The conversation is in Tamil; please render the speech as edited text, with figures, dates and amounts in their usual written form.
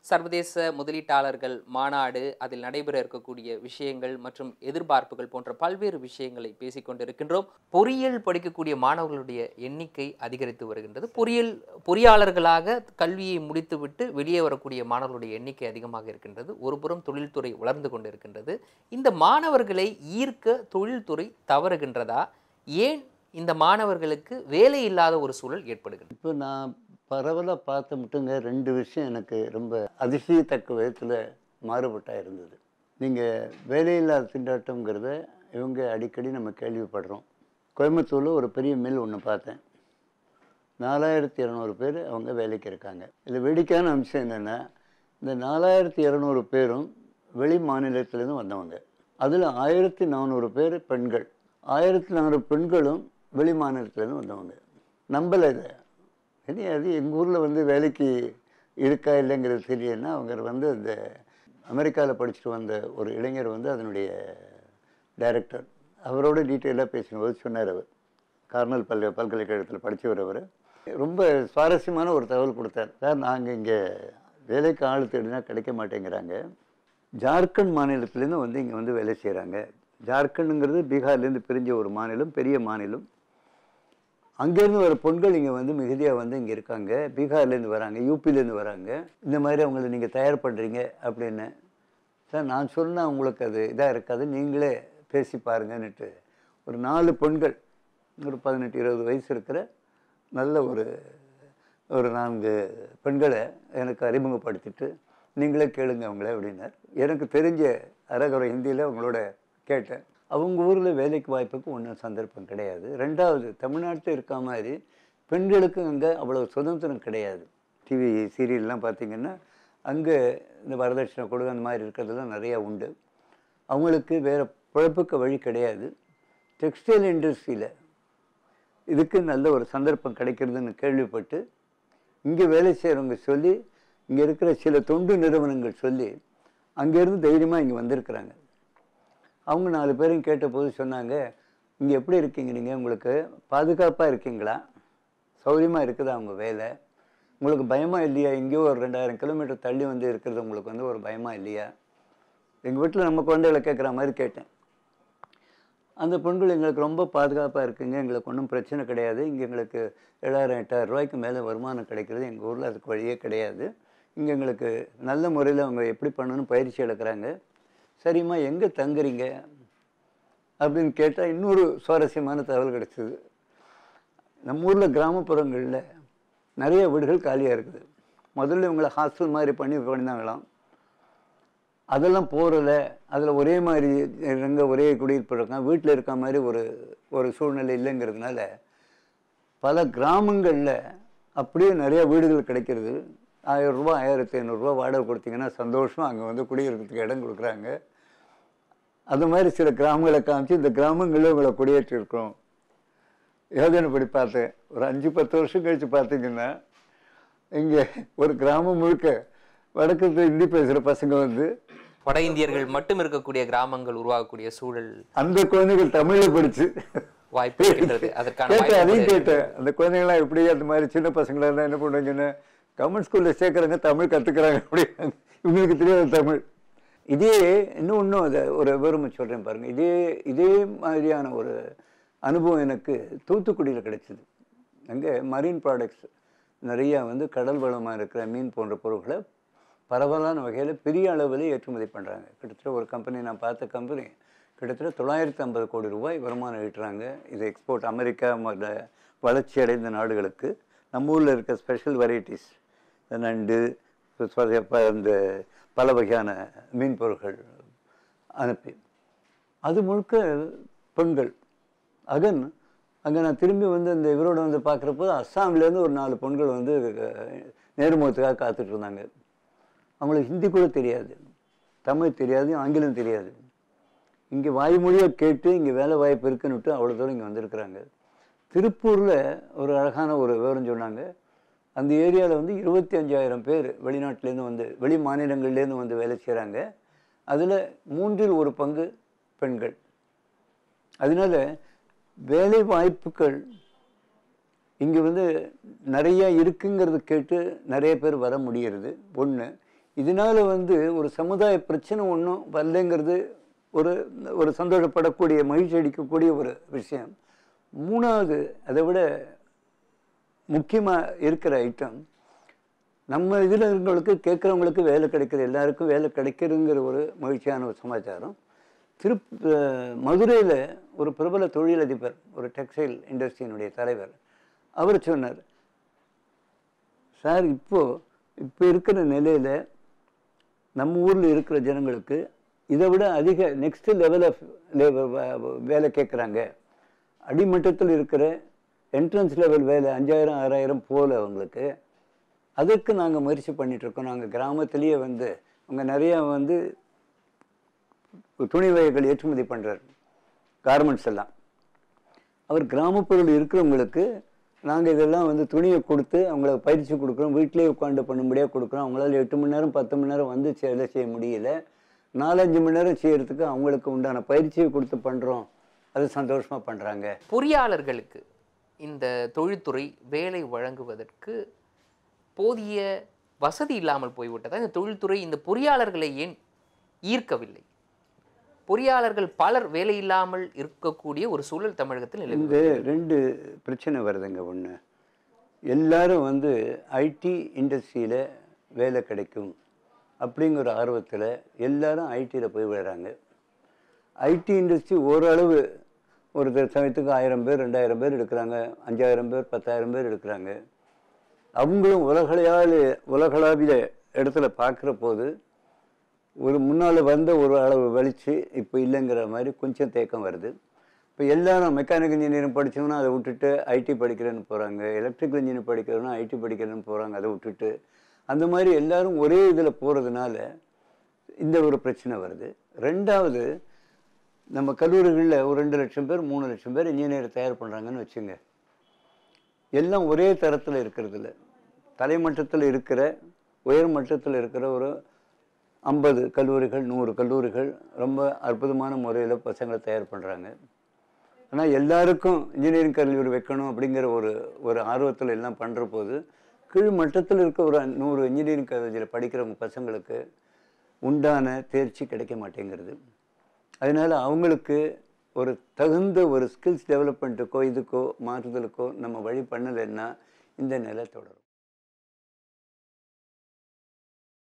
சர்வதேச முதலீட்டாளர்கள் மாநாடு, அதில் நடைபெற இருக்கக்கூடிய விஷயங்கள் மற்றும் எதிர்பார்ப்புகள் போன்ற பல்வேறு விஷயங்களை பேசிக் கொண்டிருக்கின்றோம். பொறியியல் படிக்கக்கூடிய மாணவர்களுடைய எண்ணிக்கை அதிகரித்து வருகின்றது. பொறியாளர்களாக கல்வியை முடித்துவிட்டு வெளியே வரக்கூடிய மாணவர்களுடைய எண்ணிக்கை அதிகமாக இருக்கின்றது. ஒருபுறம் தொழில்துறை வளர்ந்து கொண்டிருக்கின்றது. இந்த மாணவர்களை ஈர்க்க தொழில்துறை தவறுகின்றதா? ஏன் இந்த மாணவர்களுக்கு வேலை இல்லாத ஒரு சூழல் ஏற்படுகிறது? இப்போ நான் பரவலாக பார்த்த மட்டுங்க 2 விஷயம் எனக்கு ரொம்ப அதிசயத்தக்க விதத்தில் மாறுபட்டா இருந்தது. நீங்கள் வேலையில்லா திண்டாட்டம்ங்கிறத இவங்க அடிக்கடி நம்ம கேள்விப்படுறோம். கோயம்புத்தூரில் ஒரு பெரிய மில் ஒன்று பார்த்தேன். 4200 பேர் அவங்க வேலைக்கு இருக்காங்க. இதில் வேடிக்கையான அம்சம் என்னென்னா, இந்த 4200 பேரும் வெளி மாநிலத்திலேருந்து வந்தவங்க. அதில் 1400 பேர் பெண்கள். 1400 பெண்களும் வெளி மாநிலத்திலேருந்து வந்தவங்க. நம்பலை இதை. அது எங்கள் ஊரில் வந்து வேலைக்கு இருக்கா இல்லைங்கிறது தெரியலன்னா, அவங்க வந்து இந்த அமெரிக்காவில் படிச்சுட்டு வந்த ஒரு இளைஞர் வந்து அதனுடைய டைரக்டர், அவரோட டீட்டெயிலாக பேசினபோது சொன்னார். அவர் கார்னல் பல்கலைக்கழகத்தில் படித்தவர். அவர் ரொம்ப சுவாரஸ்யமான ஒரு தகவல் கொடுத்தார். சார், நாங்கள் இங்கே வேலைக்கு ஆள் தேடினா கிடைக்க மாட்டேங்கிறாங்க. ஜார்க்கண்ட் மாநிலத்திலேருந்து வந்து இங்கே வந்து வேலை செய்கிறாங்க. ஜார்க்கண்டுங்கிறது பீகார்லேருந்து பிரிஞ்ச ஒரு மாநிலம், பெரிய மாநிலம். அங்கேருந்து வர பெண்கள் இங்கே வந்து மிகுதியாக வந்து இங்கே இருக்காங்க. பீகார்லேருந்து வராங்க, யூபிலேருந்து வராங்க. இந்த மாதிரி அவங்கள நீங்கள் தயார் பண்ணுறீங்க அப்படின்னு. சார், நான் சொன்னால் உங்களுக்கு அது இதாக இருக்காது, நீங்களே பேசி பாருங்கன்னுட்டு ஒரு 4 பெண்கள், ஒரு 18-20 வயசு இருக்கிற நல்ல ஒரு 4 பெண்களை எனக்கு அறிமுகப்படுத்திட்டு, நீங்களே கேளுங்க அவங்கள அப்படின்னார். எனக்கு தெரிஞ்ச அரகுறை ஹிந்தியில் அவங்களோட கேட்டேன். அவங்க ஊரில் வேலைக்கு வாய்ப்புக்கு ஒன்றும் சந்தர்ப்பம் கிடையாது. 2வது, தமிழ்நாட்டில் இருக்க மாதிரி பெண்களுக்கு அங்கே அவ்வளோ சுதந்திரம் கிடையாது. டிவி சீரியல்லாம் பார்த்திங்கன்னா அங்கே இந்த வரதட்சணை கொடுங்க அந்த மாதிரி இருக்கிறதுலாம் நிறையா உண்டு. அவங்களுக்கு வேறு பிழைப்புக்கு வழி கிடையாது. டெக்ஸ்டைல் இண்டஸ்ட்ரியில் இதுக்கு நல்ல ஒரு சந்தர்ப்பம் கிடைக்கிறதுன்னு கேள்விப்பட்டு இங்கே வேலை செய்கிறவங்க சொல்லி, இங்கே இருக்கிற சில தொண்டு நிறுவனங்கள் சொல்லி அங்கேருந்து தைரியமாக இங்கே வந்திருக்கிறாங்க. அவங்க 4 பேரும் கேட்டபோது சொன்னாங்க, இங்கே எப்படி இருக்கீங்க, நீங்கள் உங்களுக்கு பாதுகாப்பாக இருக்கீங்களா, சௌகரியமாக இருக்குதா அவங்க வேலை, உங்களுக்கு பயமாக இல்லையா, இங்கேயோ ஒரு 2000 கிலோமீட்டர் தள்ளி வந்து இருக்கிறது உங்களுக்கு வந்து ஒரு பயமாக இல்லையா? எங்கள் வீட்டில் நம்ம குழந்தைகளை கேட்குற மாதிரி கேட்டேன். அந்த பெண்கள், எங்களுக்கு ரொம்ப பாதுகாப்பாக இருக்குங்க, எங்களுக்கு ஒன்றும் பிரச்சனை கிடையாது, இங்கே எங்களுக்கு 7000-8000 ரூபாய்க்கு மேலே வருமானம் கிடைக்கிறது, எங்கள் ஊரில் அதுக்கு வழியே கிடையாது, இங்கே எங்களுக்கு நல்ல முறையில் அவங்க எப்படி பண்ணணும்னு பயிற்சி எடுக்கிறாங்க. சரிம்மா, எங்கே தங்குறீங்க அப்படின்னு கேட்டால் இன்னொரு சுவாரஸ்யமான தகவல் கிடச்சிது. நம்ம ஊரில் கிராமப்புறங்களில் நிறைய வீடுகள் காலியாக இருக்குது. முதல்ல இவங்களை ஹாஸ்டல் மாதிரி பண்ணியிருந்தாங்களாம். அதெல்லாம் போகிறல, அதில் ஒரே மாதிரி ஒரே குடியிருப்பு இருக்காங்க, வீட்டில் இருக்க மாதிரி ஒரு சூழ்நிலை இல்லைங்கிறதுனால பல கிராமங்களில் அப்படியே நிறையா வீடுகள் கிடைக்கிறது. 1000 ரூபா 1500 ரூபா வாடகை கொடுத்தீங்கன்னா சந்தோஷமாக அங்கே வந்து குடியிருக்கிறதுக்கு இடம் கொடுக்குறாங்க. அது மாதிரி சில கிராமங்களை காமிச்சு இந்த கிராமங்களில் உங்களை குடியேற்றிருக்கிறோம். யோஜனைப்படி பார்த்தேன். ஒரு 5-10 வருஷம் கழித்து பார்த்தீங்கன்னா இங்கே ஒரு கிராமம் முழுக்க வடக்கு ஹிந்தி பேசுகிற பசங்க வந்து, வட இந்தியர்கள் மட்டும் இருக்கக்கூடிய கிராமங்கள் உருவாகக்கூடிய சூழல், அந்த குழந்தைகள் தமிழில் படித்து வாய்ப்பு இருக்கின்றது. அதற்கான அதையும் கேட்டேன். அந்த குழந்தைங்களாம் எப்படி அந்த மாதிரி சின்ன பசங்களாக இருந்தால் என்ன பண்ணுவாங்கன்னா, கவர்மெண்ட் ஸ்கூலில் சேர்க்குறாங்க, தமிழ் கற்றுக்குறாங்க, அப்படி இவங்களுக்கு தெரியாது தமிழ். இதே இன்னும் அதை ஒரு விவரம் சொல்கிறேன் பாருங்கள். இதே மாதிரியான ஒரு அனுபவம் எனக்கு தூத்துக்குடியில் கிடைச்சிது. அங்கே மரீன் ப்ராடக்ட்ஸ் நிறையா வந்து கடல் வளமாக இருக்கிற மீன் போன்ற பொருட்களை பரவலான வகையில் பெரிய அளவில் ஏற்றுமதி பண்ணுறாங்க. கிட்டத்தட்ட ஒரு கம்பெனி, நான் பார்த்த கம்பெனி கிட்டத்தட்ட 950 கோடி ரூபாய் வருமானம் ஈட்டுறாங்க. இது எக்ஸ்போர்ட் அமெரிக்கா வளர்ச்சி அடைந்த நாடுகளுக்கு. நம்ம ஊரில் இருக்க ஸ்பெஷல் வெரைட்டிஸ், நண்டு, இந்த பல வகையான மீன் பொருட்கள் அனுப்பி, அது முழுக்க பெண்கள். அங்கே நான் திரும்பி வந்து இந்த இவரோட வந்து பார்க்குறப்போ அஸ்ஸாம்லேருந்து ஒரு 4 பெண்கள் வந்து நேர்முகத்துக்காக காத்துட்டு இருந்தாங்க. அவங்களுக்கு ஹிந்தி கூட தெரியாது, தமிழ் தெரியாது, ஆங்கிலம் தெரியாது. இங்கே வாய்மொழியாக கேட்டு இங்கே வேலை வாய்ப்பு இருக்குன்னுட்டு அவ்வளோ தூரம் இங்கே வந்திருக்கிறாங்க. திருப்பூரில் ஒரு அழகான ஒரு விவரம் சொன்னாங்க. அந்த ஏரியாவில் வந்து 25,000 பேர் வெளிநாட்டிலேருந்து வந்து, வெளி மாநிலங்கள்லேருந்து வந்து வேலை செய்கிறாங்க. அதில் 1/3 பங்கு பெண்கள். அதனால வேலை வாய்ப்புகள் இங்கே வந்து நிறையா இருக்குங்கிறது கேட்டு நிறைய பேர் வர முடிகிறது. ஒன்று. இதனால் வந்து ஒரு சமுதாய பிரச்சனை ஒன்றும் வரலைங்கிறது ஒரு ஒரு சந்தோஷப்படக்கூடிய மகிழ்ச்சி அளிக்கக்கூடிய ஒரு விஷயம். மூணாவது, அதை விட முக்கியமாக இருக்கிற ஐட்டம், நம்ம இதில் இருக்கிறவங்களுக்கு கேட்குறவங்களுக்கு வேலை கிடைக்கிற, எல்லாருக்கும் வேலை கிடைக்கிறதுங்கிற ஒரு மகிழ்ச்சியான ஒரு சமாச்சாரம். மதுரையில் ஒரு பிரபல தொழிலதிபர், ஒரு டெக்ஸ்டைல் இண்டஸ்ட்ரியினுடைய தலைவர், அவர் சொன்னார், சார் இப்போ இருக்கிற நிலையில் நம்ம ஊரில் இருக்கிற ஜனங்களுக்கு இதை விட அதிக நெக்ஸ்ட் லெவல் ஆஃப் வேலை கேட்குறாங்க. அடிமட்டத்தில் இருக்கிற என்ட்ரன்ஸ் லெவல் வேலை 5000 6000 போல அவங்களுக்கு. அதுக்கு நாங்கள் முயற்சி பண்ணிகிட்ருக்கோம். நாங்கள் கிராமத்திலேயே வந்து அங்கே நிறையா வந்து துணி வகைகள் ஏற்றுமதி பண்ணுறார், கார்மெண்ட்ஸ் எல்லாம். அவர் கிராமப்புறத்தில் இருக்கிறவங்களுக்கு நாங்கள் இதெல்லாம் வந்து துணியை கொடுத்து அவங்களுக்கு பயிற்சி கொடுக்குறோம், வீட்டிலேயே உட்காந்து பண்ணும்படியாக கொடுக்குறோம். அவங்களால 8 மணி நேரம் 10 மணி நேரம் வந்து வேலை செய்ய முடியல, 4-5 மணி நேரம் செய்கிறதுக்கு அவங்களுக்கு உண்டான பயிற்சியை கொடுத்து பண்ணுறோம். அது சந்தோஷமாக பண்ணுறாங்க. பொறியாளர்களுக்கு இந்த தொழில்துறை வேலை வழங்குவதற்கு போதிய வசதி இல்லாமல் போய்விட்டதா? இந்த தொழில்துறை இந்த பொறியாளர்களை ஏன் ஈர்க்கவில்லை? பொறியாளர்கள் பலர் வேலை இல்லாமல் இருக்கக்கூடிய ஒரு சூழல் தமிழகத்தில் நிலவுகிறது. இந்த 2 பிரச்சனை வருதுங்க. ஒன்று, எல்லாரும் வந்து ஐடி இண்டஸ்ட்ரியில் வேலை கிடைக்கும் அப்படிங்கிற ஆர்வத்தில் எல்லாரும் ஐடியில் போய் விடுறாங்க. ஐடி இண்டஸ்ட்ரி ஓரளவு ஒரு சமயத்துக்கு 1000 பேர் 2000 பேர் எடுக்கிறாங்க, 5000 பேர் 10,000 பேர் எடுக்கிறாங்க. அவங்களும் உலகளாவிய இடத்துல பார்க்குற போது ஒரு முன்னால் வந்த ஒரு அளவு வலிச்சு இப்போ இல்லைங்கிற மாதிரி கொஞ்சம் தேக்கம் வருது. இப்போ எல்லாரும் மெக்கானிக்கல் இன்ஜினியரிங் படித்தோம்னா அதை விட்டுட்டு ஐடி படிக்கிறேன்னு போகிறாங்க, எலக்ட்ரிக்கல் இன்ஜினியரிங் படிக்கிறோன்னா ஐடி படிக்கிறேன்னு போகிறாங்க, அதை விட்டுட்டு. அந்த மாதிரி எல்லாரும் ஒரே இதில் போகிறதுனால இந்த ஒரு பிரச்சனை வருது. ரெண்டாவது, நம்ம கல்லூரிகளில் ஒரு 2 லட்சம் பேர் 3 லட்சம் பேர் இன்ஜினியர் தயார் பண்ணுறாங்கன்னு வச்சுங்க. எல்லாம் ஒரே தரத்தில் இருக்கிறதில்ல. தலைமட்டத்தில் இருக்கிற, உயர் மட்டத்தில் இருக்கிற ஒரு 50 கல்லூரிகள் 100 கல்லூரிகள் ரொம்ப அற்புதமான முறையில் பசங்களை தயார் பண்ணுறாங்க. ஆனால் எல்லாருக்கும் இன்ஜினியரிங் கல்லூரி வைக்கணும் அப்படிங்கிற ஒரு ஆர்வத்தில் எல்லாம் பண்ணுற போது கீழ் மட்டத்தில் இருக்க ஒரு 100 இன்ஜினியரிங் காலேஜில் படிக்கிறவங்க பசங்களுக்கு உண்டான தேர்ச்சி கிடைக்க மாட்டேங்கிறது. அதனால் அவங்களுக்கு ஒரு தகுந்த ஒரு ஸ்கில்ஸ் டெவலப்மெண்ட்டுக்கோ இதுக்கோ மாற்றுதலுக்கோ நம்ம வழி பண்ணலைன்னா இந்த நிலை தொடரும்.